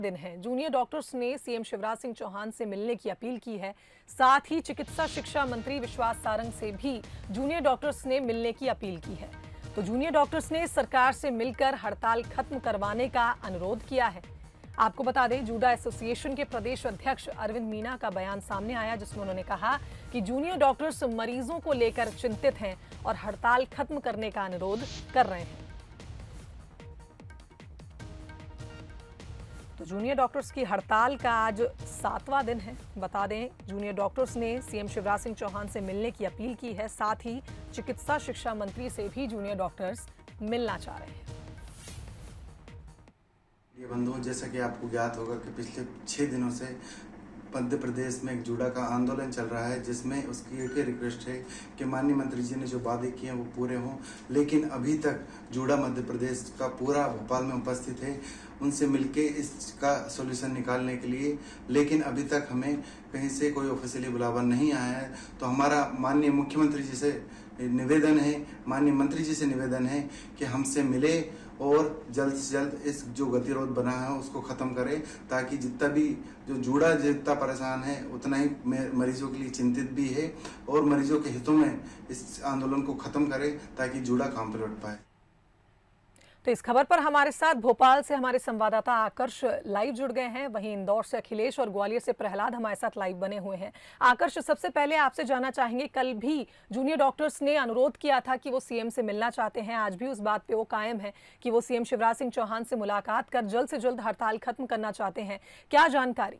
दिन है। Junior doctors ने सीएम शिवराज सिंह चौहान से मिलने की अपील की है। साथ ही चिकित्सा शिक्षा मंत्री विश्वास सारंग से भी जूनियर डॉक्टर्स ने मिलने की अपील की है। तो जूनियर डॉक्टर्स ने सरकार से मिलकर हड़ताल खत्म करवाने का अनुरोध किया है। आपको बता दें, जूडा एसोसिएशन के प्रदेश अध्यक्ष अरविंद मीना का बयान सामने आया, जिसमें उन्होंने कहा कि जूनियर डॉक्टर्स मरीजों को लेकर चिंतित हैं और हड़ताल खत्म करने का अनुरोध कर रहे हैं। तो जूनियर डॉक्टर्स की हड़ताल का आज 7वां दिन है। बता दें, जूनियर डॉक्टर्स ने सीएम शिवराज सिंह चौहान से मिलने की अपील की है। साथ ही चिकित्सा शिक्षा मंत्री से भी जूनियर डॉक्टर्स मिलना चाह रहे हैं। ये बंधुओं, जैसा कि आपको ज्ञात होगा कि पिछले 6 दिनों से मध्य प्रदेश में एक जूडा का आंदोलन चल रहा है, जिसमें उसकी एक ही रिक्वेस्ट है कि माननीय मंत्री जी ने जो वादे किए हैं वो पूरे हों। लेकिन अभी तक जूडा मध्य प्रदेश का पूरा भोपाल में उपस्थित है उनसे मिलके इसका सॉल्यूशन निकालने के लिए, लेकिन अभी तक हमें कहीं से कोई ऑफिशियली बुलावा नहीं आया है। तो हमारा माननीय मुख्यमंत्री जी से निवेदन है, माननीय मंत्री जी से निवेदन है कि हमसे मिले और जल्द से जल्द इस जो गतिरोध बना है उसको ख़त्म करें, ताकि जितना भी जो जूडा जितना परेशान है उतना ही मरीजों के लिए चिंतित भी है, और मरीजों के हितों में इस आंदोलन को ख़त्म करें ताकि जूडा काम पर लौट पाए। तो इस खबर पर हमारे साथ भोपाल से हमारे संवाददाता आकर्ष लाइव जुड़ गए हैं। वहीं इंदौर से अखिलेश और ग्वालियर से प्रहलाद हमारे साथ लाइव बने हुए हैं। आकर्ष, सबसे पहले आपसे जानना चाहेंगे, कल भी जूनियर डॉक्टर्स ने अनुरोध किया था कि वो सीएम से मिलना चाहते हैं। आज भी उस बात पे वो कायम है कि वो सीएम शिवराज सिंह चौहान से मुलाकात कर जल्द से जल्द हड़ताल खत्म करना चाहते हैं। क्या जानकारी?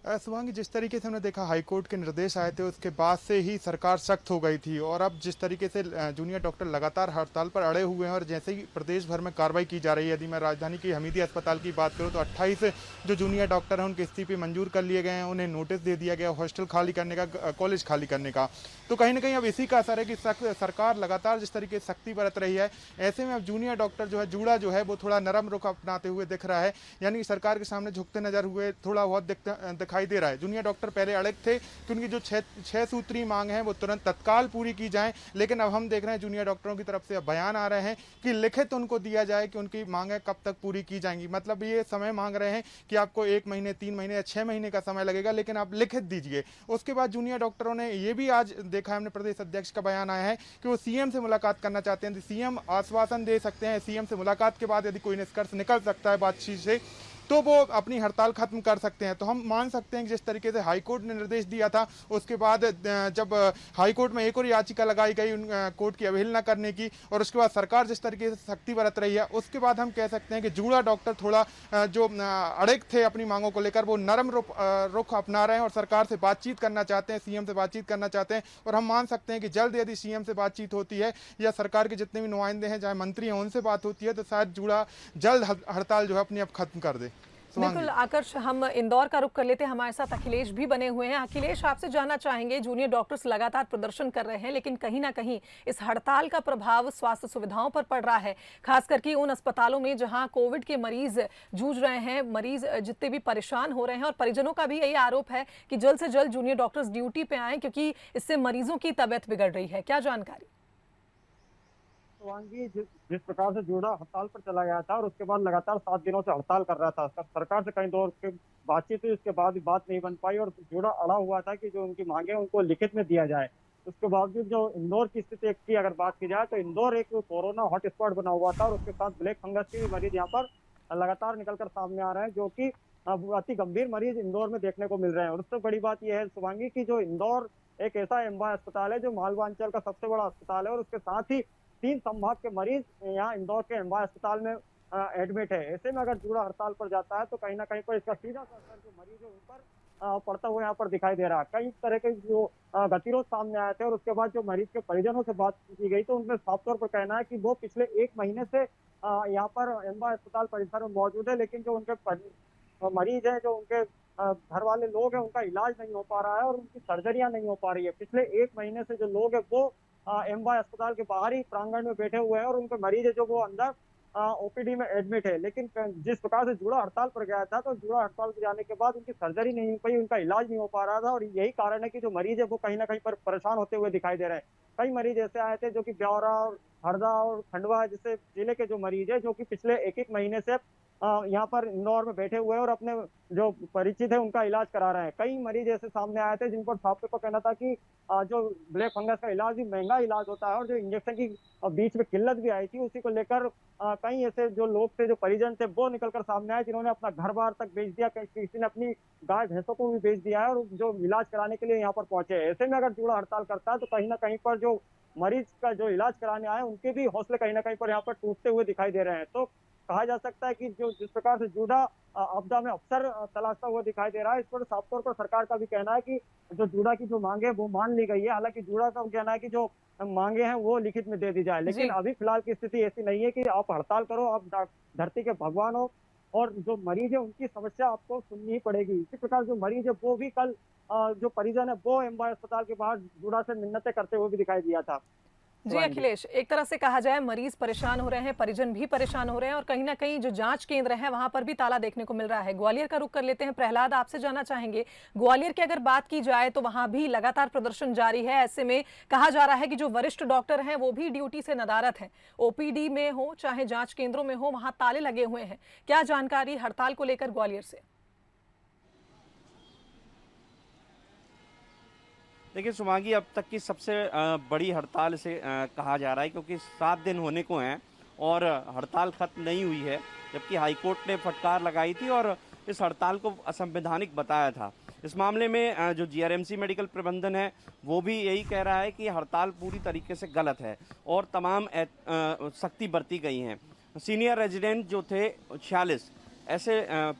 शुभांगी, जिस तरीके से हमने देखा हाईकोर्ट के निर्देश आए थे उसके बाद से ही सरकार सख्त हो गई थी, और अब जिस तरीके से जूनियर डॉक्टर लगातार हड़ताल पर अड़े हुए हैं और जैसे ही प्रदेश भर में कार्रवाई की जा रही है। यदि मैं राजधानी की हमीदी अस्पताल की बात करूं तो 28 जो जूनियर डॉक्टर हैं उनके इस्तीफे मंजूर कर लिए गए हैं, उन्हें नोटिस दे दिया गया हॉस्टल खाली करने का, कॉलेज खाली करने का। तो कहीं ना कहीं अब इसी का असर है कि सरकार लगातार जिस तरीके से सख्ती बरत रही है, ऐसे में अब जूनियर डॉक्टर जो है जूडा जो है वो थोड़ा नरम रुख अपनाते हुए दिख रहा है, यानी सरकार के सामने झुकते नजर हुए थोड़ा बहुत दिखाई दे रहा है। जूनियर डॉक्टर पहले अड़ग थे कि उनकी जो छह सूत्री मांग है वो तुरंत तत्काल पूरी की जाए, लेकिन अब हम देख रहे हैं जूनियर डॉक्टरों की तरफ से बयान आ रहे हैं कि लिखित उनको दिया जाए कि उनकी मांगें कब तक पूरी की जाएंगी। मतलब ये समय मांग रहे हैं कि आपको 1 महीने, 3 महीने या 6 महीने का समय लगेगा, लेकिन आप लिखित दीजिए। उसके बाद जूनियर डॉक्टरों ने ये भी आज देखा है, हमने प्रदेश अध्यक्ष का बयान आया है कि वो सीएम से मुलाकात करना चाहते हैं। सीएम आश्वासन दे सकते हैं, सीएम से मुलाकात के बाद यदि कोई निष्कर्ष निकल सकता है बातचीत से तो वो अपनी हड़ताल खत्म कर सकते हैं। तो हम मान सकते हैं कि जिस तरीके से हाईकोर्ट ने निर्देश दिया था, उसके बाद जब हाईकोर्ट में एक और याचिका लगाई गई कोर्ट की अवहेलना करने की, और उसके बाद सरकार जिस तरीके से सख्ती बरत रही है, उसके बाद हम कह सकते हैं कि जूडा डॉक्टर थोड़ा जो अड़िग थे अपनी मांगों को लेकर, वो नरम रुख अपना रहे हैं और सरकार से बातचीत करना चाहते हैं, सीएम से बातचीत करना चाहते हैं। और हम मान सकते हैं कि जल्द यदि सीएम से बातचीत होती है या सरकार के जितने भी नुमाइंदे हैं, चाहे मंत्री हैं, उनसे बात होती है, तो शायद जूडा जल्द हड़ताल जो है अपनी अब खत्म कर दे। बिल्कुल आकर्ष, हम इंदौर का रुख कर लेते हैं। हमारे साथ अखिलेश भी बने हुए हैं। अखिलेश, आपसे जानना चाहेंगे, जूनियर डॉक्टर्स लगातार प्रदर्शन कर रहे हैं, लेकिन कहीं ना कहीं इस हड़ताल का प्रभाव स्वास्थ्य सुविधाओं पर पड़ रहा है, खास करके उन अस्पतालों में जहां कोविड के मरीज जूझ रहे हैं, मरीज जितने भी परेशान हो रहे हैं, और परिजनों का भी यही आरोप है कि जल्द से जल्द जूनियर डॉक्टर्स ड्यूटी पे आए, क्योंकि इससे मरीजों की तबीयत बिगड़ रही है। क्या जानकारी? शिवांगी, जिस प्रकार से जूडा हड़ताल पर चला गया था और उसके बाद लगातार 7 दिनों से हड़ताल कर रहा था, सरकार से कई दौर की बातचीत हुई, उसके बाद भी बात नहीं बन पाई और जूडा अड़ा हुआ था कि जो उनकी मांगे उनको लिखित में दिया जाए। उसके बावजूद जो इंदौर की स्थिति की अगर बात की जाए तो इंदौर एक कोरोना हॉटस्पॉट बना हुआ था, और उसके साथ ब्लैक फंगस के भी मरीज यहाँ पर लगातार निकलकर सामने आ रहे हैं, जो कि अति गंभीर मरीज इंदौर में देखने को मिल रहे हैं। और उससे बड़ी बात यह है शिवांगी की जो इंदौर एक ऐसा एम्बा अस्पताल है जो मालवा अंचल का सबसे बड़ा अस्पताल है, और उसके साथ ही 3 संभाग के मरीज यहाँ इंदौर के एम्बा अस्पताल में एडमिट है। ऐसे में अगर जूडा हड़ताल पर जाता है तो कहीं ना कहीं पर इसका सीधा असर जो मरीज है उन पर पड़ता हुआ यहाँ पर दिखाई दे रहा है। कई तरह के जो गतिरोध सामने आए थे, और उसके बाद जो मरीज के परिजनों से बात की गई तो उनमें साफ तौर पर कहना है कि वो पिछले 1 महीने से यहाँ पर एम्बा अस्पताल परिसर में मौजूद है, लेकिन जो उनके मरीज है, जो उनके घर वाले लोग हैं, उनका इलाज नहीं हो पा रहा है और उनकी सर्जरियां नहीं हो पा रही है। पिछले 1 महीने से जो लोग है वो एम्बा अस्पताल के बाहरी प्रांगण में बैठे हुए हैं, और उनके मरीज है जो वो अंदर ओपीडी में एडमिट है। लेकिन जिस प्रकार से जूड़ा हड़ताल पर गया था, तो जूड़ा हड़ताल पर जाने के बाद उनकी सर्जरी नहीं हो पाई, उनका इलाज नहीं हो पा रहा था, और यही कारण है कि जो मरीज है वो कहीं ना कहीं पर परेशान होते हुए दिखाई दे रहे हैं। कई मरीज ऐसे आए थे जो कि ब्यौरा और हरदा और खंडवा जैसे जिले के जो मरीज है, जो कि पिछले एक एक महीने से यहाँ पर इंदौर में बैठे हुए हैं और अपने जो परिचित है उनका इलाज करा रहे हैं। कई मरीज ऐसे सामने आए थे जिन पर डॉक्टर को कहना था कि जो ब्लैक फंगस का इलाज भी महंगा इलाज होता है, और जो इंजेक्शन की बीच में किल्लत भी आई थी, उसी को लेकर कई ऐसे जो लोग थे, जो परिजन थे, वो निकलकर सामने आए, जिन्होंने अपना घर बार तक बेच दिया, किसी ने अपनी गाय भैंसों को भी बेच दिया है, और जो इलाज कराने के लिए यहाँ पर पहुंचे हैं। ऐसे में अगर जूड़ा हड़ताल करता है तो कहीं ना कहीं पर जो मरीज का जो इलाज कराने आए, उनके भी हौसले कहीं ना कहीं पर यहाँ पर टूटते हुए दिखाई दे रहे हैं। तो कहा जा सकता है कि जो जिस प्रकार से जूड़ा आपदा में अवसर तलाशता हुआ दिखाई दे रहा है, इस पर साफ तौर पर सरकार का भी कहना है कि जो जूड़ा की जो मांगे वो मान ली गई है। हालांकि जूड़ा का कहना है कि जो मांगे हैं वो लिखित में दे दी जाए, लेकिन अभी फिलहाल की स्थिति ऐसी नहीं है कि आप हड़ताल करो, आप धरती के भगवान हो, और जो मरीज है उनकी समस्या आपको सुननी ही पड़ेगी। इसी प्रकार जो मरीज है वो भी कल जो परिजन है वो एमवाय अस्पताल के बाहर जूड़ा से मिन्नतें करते हुए भी दिखाई दिया था। जी अखिलेश, एक तरह से कहा जाए मरीज परेशान हो रहे हैं, परिजन भी परेशान हो रहे हैं, और कहीं ना कहीं जो जांच केंद्र है वहां पर भी ताला देखने को मिल रहा है। ग्वालियर का रुख कर लेते हैं। प्रहलाद, आपसे जानना चाहेंगे, ग्वालियर की अगर बात की जाए तो वहां भी लगातार प्रदर्शन जारी है। ऐसे में कहा जा रहा है कि जो वरिष्ठ डॉक्टर हैं वो भी ड्यूटी से नदारद हैं। ओपीडी में हो चाहे जांच केंद्रों में हो, वहां ताले लगे हुए हैं। क्या जानकारी हड़ताल को लेकर ग्वालियर से? देखिए शुभांगी, अब तक की सबसे बड़ी हड़ताल इसे कहा जा रहा है, क्योंकि 7 दिन होने को हैं और हड़ताल खत्म नहीं हुई है, जबकि हाईकोर्ट ने फटकार लगाई थी और इस हड़ताल को असंवैधानिक बताया था। इस मामले में जो जीआरएमसी मेडिकल प्रबंधन है वो भी यही कह रहा है कि हड़ताल पूरी तरीके से गलत है और तमाम सख्ती बरती गई हैं। सीनियर रेजिडेंट जो थे 46 ऐसे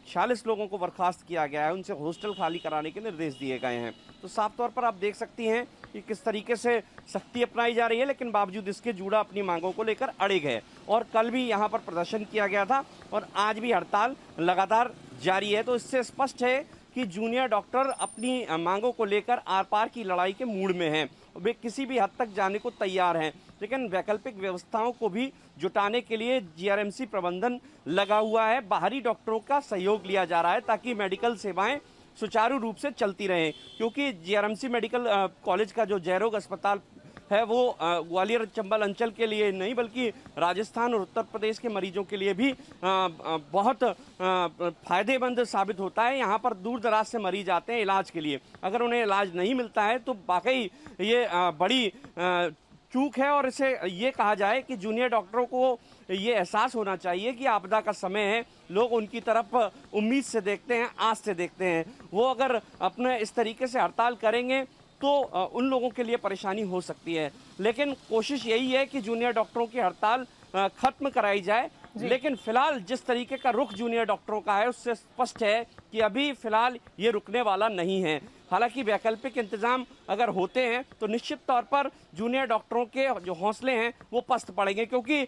46 लोगों को बर्खास्त किया गया है, उनसे हॉस्टल खाली कराने के निर्देश दिए गए हैं। तो साफ तौर पर आप देख सकती हैं कि किस तरीके से सख्ती अपनाई जा रही है, लेकिन बावजूद इसके जूड़ा अपनी मांगों को लेकर अड़े गए। और कल भी यहाँ पर प्रदर्शन किया गया था और आज भी हड़ताल लगातार जारी है। तो इससे स्पष्ट है कि जूनियर डॉक्टर अपनी मांगों को लेकर आर पार की लड़ाई के मूड में हैं। वे किसी भी हद तक जाने को तैयार हैं, लेकिन वैकल्पिक व्यवस्थाओं को भी जुटाने के लिए जीआरएमसी प्रबंधन लगा हुआ है। बाहरी डॉक्टरों का सहयोग लिया जा रहा है ताकि मेडिकल सेवाएं सुचारू रूप से चलती रहें, क्योंकि जीआरएमसी मेडिकल कॉलेज का जो जयरोग अस्पताल है वो ग्वालियर चंबल अंचल के लिए नहीं बल्कि राजस्थान और उत्तर प्रदेश के मरीजों के लिए भी बहुत फायदेमंद साबित होता है। यहाँ पर दूर दराज से मरीज आते हैं इलाज के लिए, अगर उन्हें इलाज नहीं मिलता है तो वाकई ये बड़ी चूक है। और इसे ये कहा जाए कि जूनियर डॉक्टरों को ये एहसास होना चाहिए कि आपदा का समय है, लोग उनकी तरफ उम्मीद से देखते हैं, आस से देखते हैं। वो अगर अपने इस तरीके से हड़ताल करेंगे तो उन लोगों के लिए परेशानी हो सकती है। लेकिन कोशिश यही है कि जूनियर डॉक्टरों की हड़ताल खत्म कराई जाए। लेकिन फिलहाल जिस तरीके का रुख जूनियर डॉक्टरों का है उससे स्पष्ट है कि अभी फिलहाल ये रुकने वाला नहीं है। हालांकि वैकल्पिक इंतजाम अगर होते हैं तो निश्चित तौर पर जूनियर डॉक्टरों के जो हौसले हैं वो पस्त पड़ेंगे, क्योंकि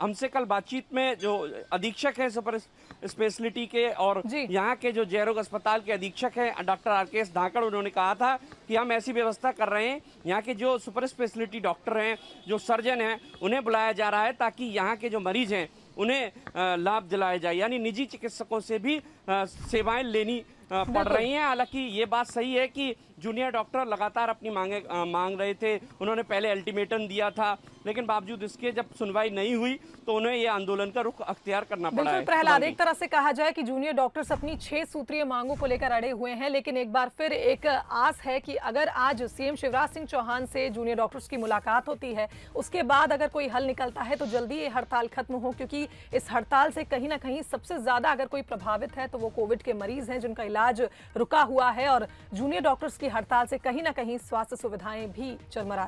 हमसे कल बातचीत में जो अधीक्षक हैं सुपर स्पेशलिटी के और यहाँ के जो जयरोग अस्पताल के अधीक्षक हैं डॉक्टर RKS धाकड़, उन्होंने कहा था कि हम ऐसी व्यवस्था कर रहे हैं, यहाँ के जो सुपर स्पेशलिटी डॉक्टर हैं, जो सर्जन हैं, उन्हें बुलाया जा रहा है ताकि यहाँ के जो मरीज हैं उन्हें लाभ दिलाया जाए। यानी निजी चिकित्सकों से भी सेवाएं लेनी पड़ रही हैं। हालांकि ये बात सही है कि जूनियर डॉक्टर लगातार अपनी मांग रहे थे। उन्होंने पहले अल्टीमेटम दिया था, लेकिन बावजूद इसके जब सुनवाई नहीं हुई तो उन्हें ये आंदोलन का रुख अख्तियार करना पड़ा है। प्रहलाद, एक तरह से कहा जाए कि जूनियर डॉक्टर्स अपनी 6 सूत्रीय मांगों को लेकर अड़े हुए हैं, लेकिन एक बार फिर एक आस है कि अगर आज सीएम शिवराज सिंह चौहान से जूनियर डॉक्टर्स की मुलाकात होती है, उसके बाद अगर कोई हल निकलता है तो जल्दी ये हड़ताल खत्म हो, क्योंकि इस हड़ताल से कहीं ना कहीं सबसे ज्यादा अगर कोई प्रभावित है तो वो कोविड के मरीज हैं जिनका इलाज रुका हुआ है, और जूनियर डॉक्टर्स की हड़ताल से कहीं ना कहीं स्वास्थ्य सुविधाएं भी चरमरा